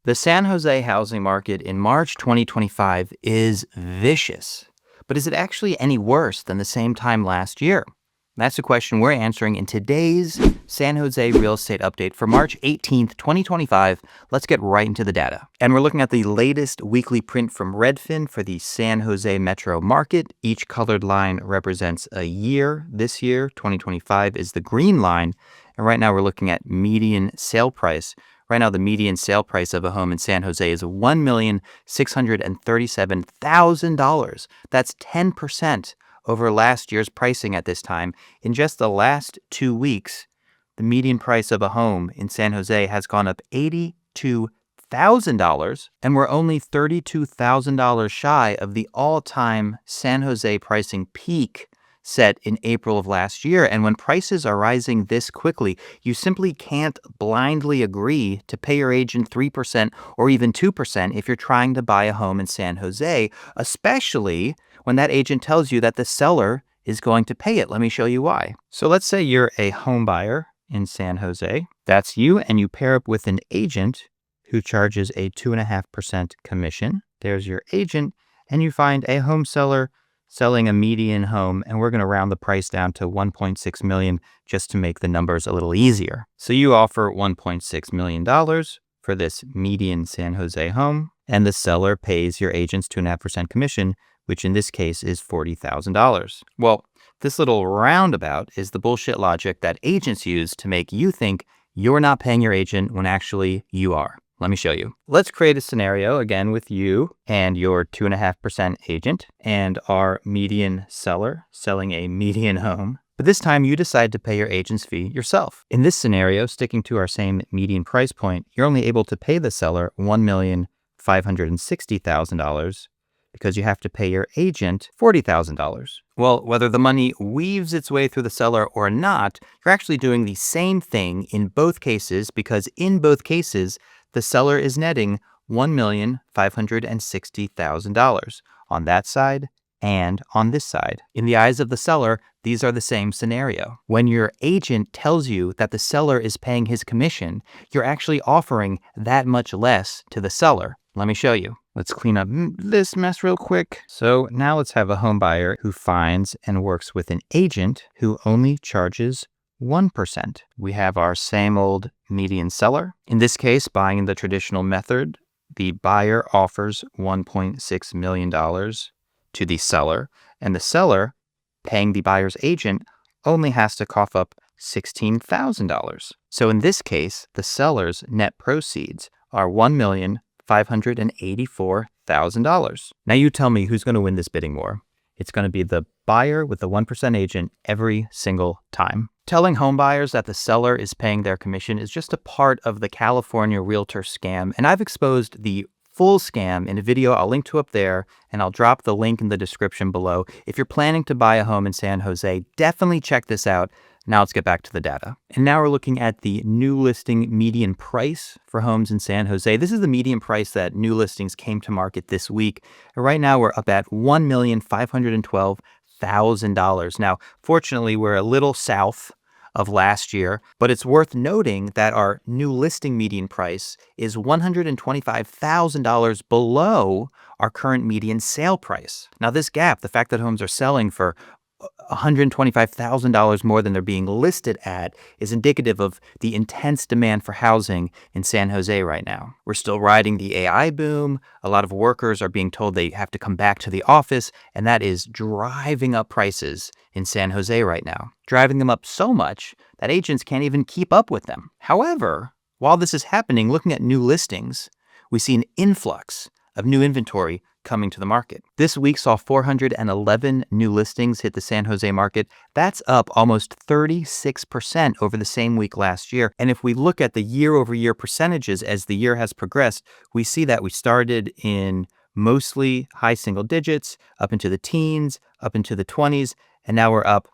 The San Jose housing market in March 2025 is vicious. But is it actually any worse than the same time last year? That's the question we're answering in today's San Jose real estate update for March 18th, 2025. Let's get right into the data. And we're looking at the latest weekly print from Redfin for the San Jose metro market. Each colored line represents a year. This year, 2025, is the green line. And right now we're looking at median sale price. Right now, the median sale price of a home in San Jose is $1,637,000. That's 10% over last year's pricing at this time. In just the last 2 weeks, the median price of a home in San Jose has gone up $82,000, and we're only $32,000 shy of the all-time San Jose pricing peak set in April of last year. And when prices are rising this quickly, you simply can't blindly agree to pay your agent 3% or even 2% if you're trying to buy a home in San Jose, especially when that agent tells you that the seller is going to pay it. Let me show you why. So let's say you're a home buyer in San Jose. That's you, and you pair up with an agent who charges a 2.5% commission. There's your agent, and you find a home seller selling a median home, and we're going to round the price down to $1.6 million just to make the numbers a little easier. So you offer $1.6 million for this median San Jose home, and the seller pays your agent's 2.5% commission, which in this case is $40,000. Well, this little roundabout is the bullshit logic that agents use to make you think you're not paying your agent when actually you are. Let me show you. Let's create a scenario again with you and your 2.5% agent and our median seller selling a median home. But this time you decide to pay your agent's fee yourself. In this scenario, sticking to our same median price point, you're only able to pay the seller $1,560,000 because you have to pay your agent $40,000. Well, whether the money weaves its way through the seller or not, you're actually doing the same thing in both cases, because in both cases, the seller is netting $1,560,000 on that side and on this side. In the eyes of the seller, these are the same scenario. When your agent tells you that the seller is paying his commission, you're actually offering that much less to the seller. Let me show you. Let's clean up this mess real quick. So now let's have a home buyer who finds and works with an agent who only charges 1%. We have our same old median seller. In this case, buying the traditional method, the buyer offers $1.6 million to the seller, and the seller, paying the buyer's agent, only has to cough up $16,000. So in this case, the seller's net proceeds are $1,584,000. Now you tell me who's going to win this bidding war. It's going to be the buyer with the 1% agent every single time. Telling homebuyers that the seller is paying their commission is just a part of the California Realtor scam, and I've exposed the full scam in a video I'll link to up there, and I'll drop the link in the description below. If you're planning to buy a home in San Jose, definitely check this out. Now let's get back to the data. And now we're looking at the new listing median price for homes in San Jose. This is the median price that new listings came to market this week. And right now we're up at $1,512,000. Now, fortunately, we're a little south of last year, but it's worth noting that our new listing median price is $125,000 below our current median sale price. Now, this gap, the fact that homes are selling for $125,000 more than they're being listed at, is indicative of the intense demand for housing in San Jose right now. We're still riding the AI boom. A lot of workers are being told they have to come back to the office, and that is driving up prices in San Jose right now, driving them up so much that agents can't even keep up with them. However, while this is happening, looking at new listings, we see an influx of new inventory coming to the market. This week saw 411 new listings hit the San Jose market. That's up almost 36% over the same week last year. And if we look at the year-over-year percentages as the year has progressed, we see that we started in mostly high single digits, up into the teens, up into the 20s, and now we're up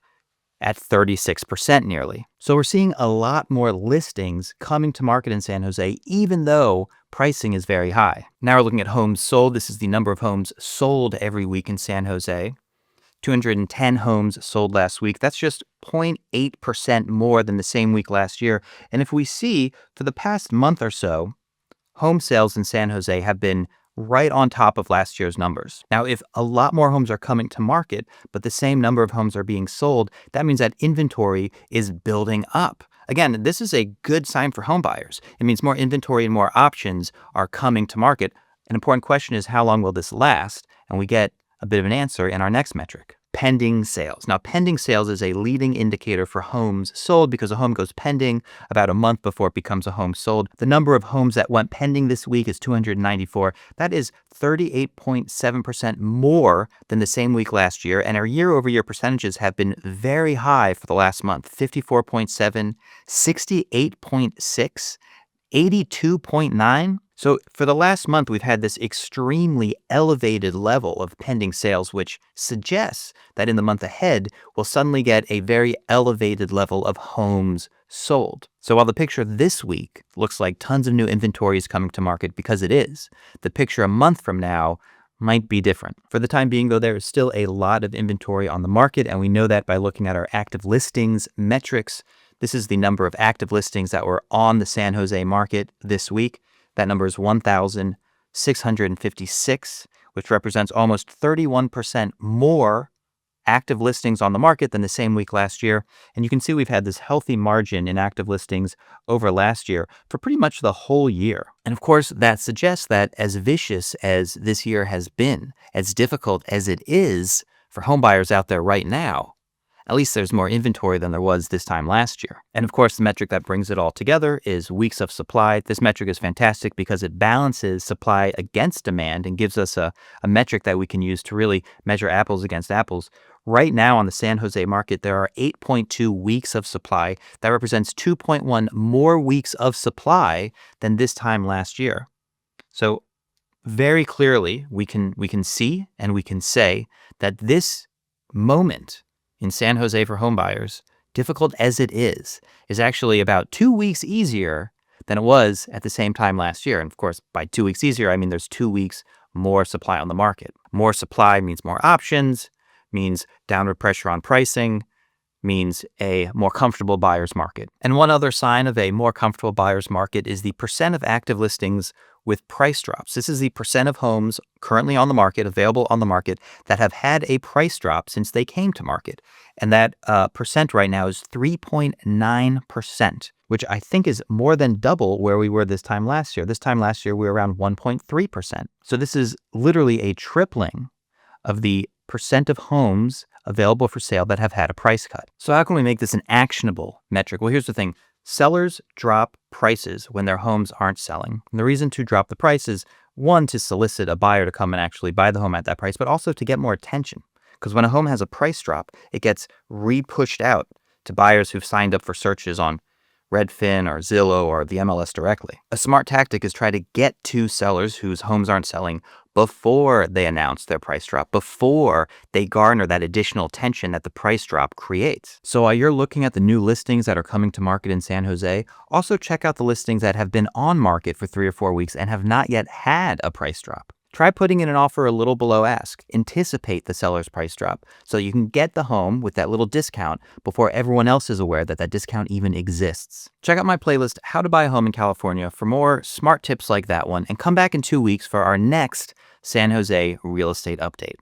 at 36% nearly. So we're seeing a lot more listings coming to market in San Jose, even though pricing is very high. Now we're looking at homes sold. This is the number of homes sold every week in San Jose. 210 homes sold last week. That's just 0.8% more than the same week last year. And if we see for the past month or so, home sales in San Jose have been right on top of last year's numbers. Now, if a lot more homes are coming to market, but the same number of homes are being sold, that means that inventory is building up. Again, this is a good sign for home buyers. It means more inventory and more options are coming to market. An important question is, how long will this last? And we get a bit of an answer in our next metric. Pending sales. Now, pending sales is a leading indicator for homes sold because a home goes pending about a month before it becomes a home sold. The number of homes that went pending this week is 294. That is 38.7% more than the same week last year. And our year-over-year percentages have been very high for the last month. 54.7, 68.6, 82.9. So for the last month, we've had this extremely elevated level of pending sales, which suggests that in the month ahead, we'll suddenly get a very elevated level of homes sold. So while the picture this week looks like tons of new inventory is coming to market, because it is, the picture a month from now might be different. For the time being, though, there is still a lot of inventory on the market, and we know that by looking at our active listings metrics. This is the number of active listings that were on the San Jose market this week. That number is 1,656, which represents almost 31% more active listings on the market than the same week last year. And you can see we've had this healthy margin in active listings over last year for pretty much the whole year. And of course, that suggests that as vicious as this year has been, as difficult as it is for homebuyers out there right now, at least there's more inventory than there was this time last year. And of course, the metric that brings it all together is weeks of supply. This metric is fantastic because it balances supply against demand and gives us a metric that we can use to really measure apples against apples. Right now on the San Jose market, there are 8.2 weeks of supply. That represents 2.1 more weeks of supply than this time last year. So very clearly, we can see and we can say that this moment in San Jose for homebuyers, difficult as it is actually about 2 weeks easier than it was at the same time last year. And of course, by 2 weeks easier, I mean there's 2 weeks more supply on the market. More supply means more options, means downward pressure on pricing, means a more comfortable buyer's market. And one other sign of a more comfortable buyer's market is the percent of active listings with price drops. This is the percent of homes currently on the market, available on the market, that have had a price drop since they came to market. And that percent right now is 3.9%, which I think is more than double where we were this time last year. This time last year, we were around 1.3%. So this is literally a tripling of the percent of homes available for sale that have had a price cut. So how can we make this an actionable metric? Well, here's the thing. Sellers drop prices when their homes aren't selling. And the reason to drop the price is, one, to solicit a buyer to come and actually buy the home at that price, but also to get more attention. Because when a home has a price drop, it gets re-pushed out to buyers who've signed up for searches on Redfin or Zillow or the MLS directly. A smart tactic is try to get to sellers whose homes aren't selling before they announce their price drop, before they garner that additional attention that the price drop creates. So while you're looking at the new listings that are coming to market in San Jose, also check out the listings that have been on market for 3 or 4 weeks and have not yet had a price drop. Try putting in an offer a little below ask. Anticipate the seller's price drop so you can get the home with that little discount before everyone else is aware that that discount even exists. Check out my playlist, How to Buy a Home in California, for more smart tips like that one, and come back in 2 weeks for our next San Jose real estate update.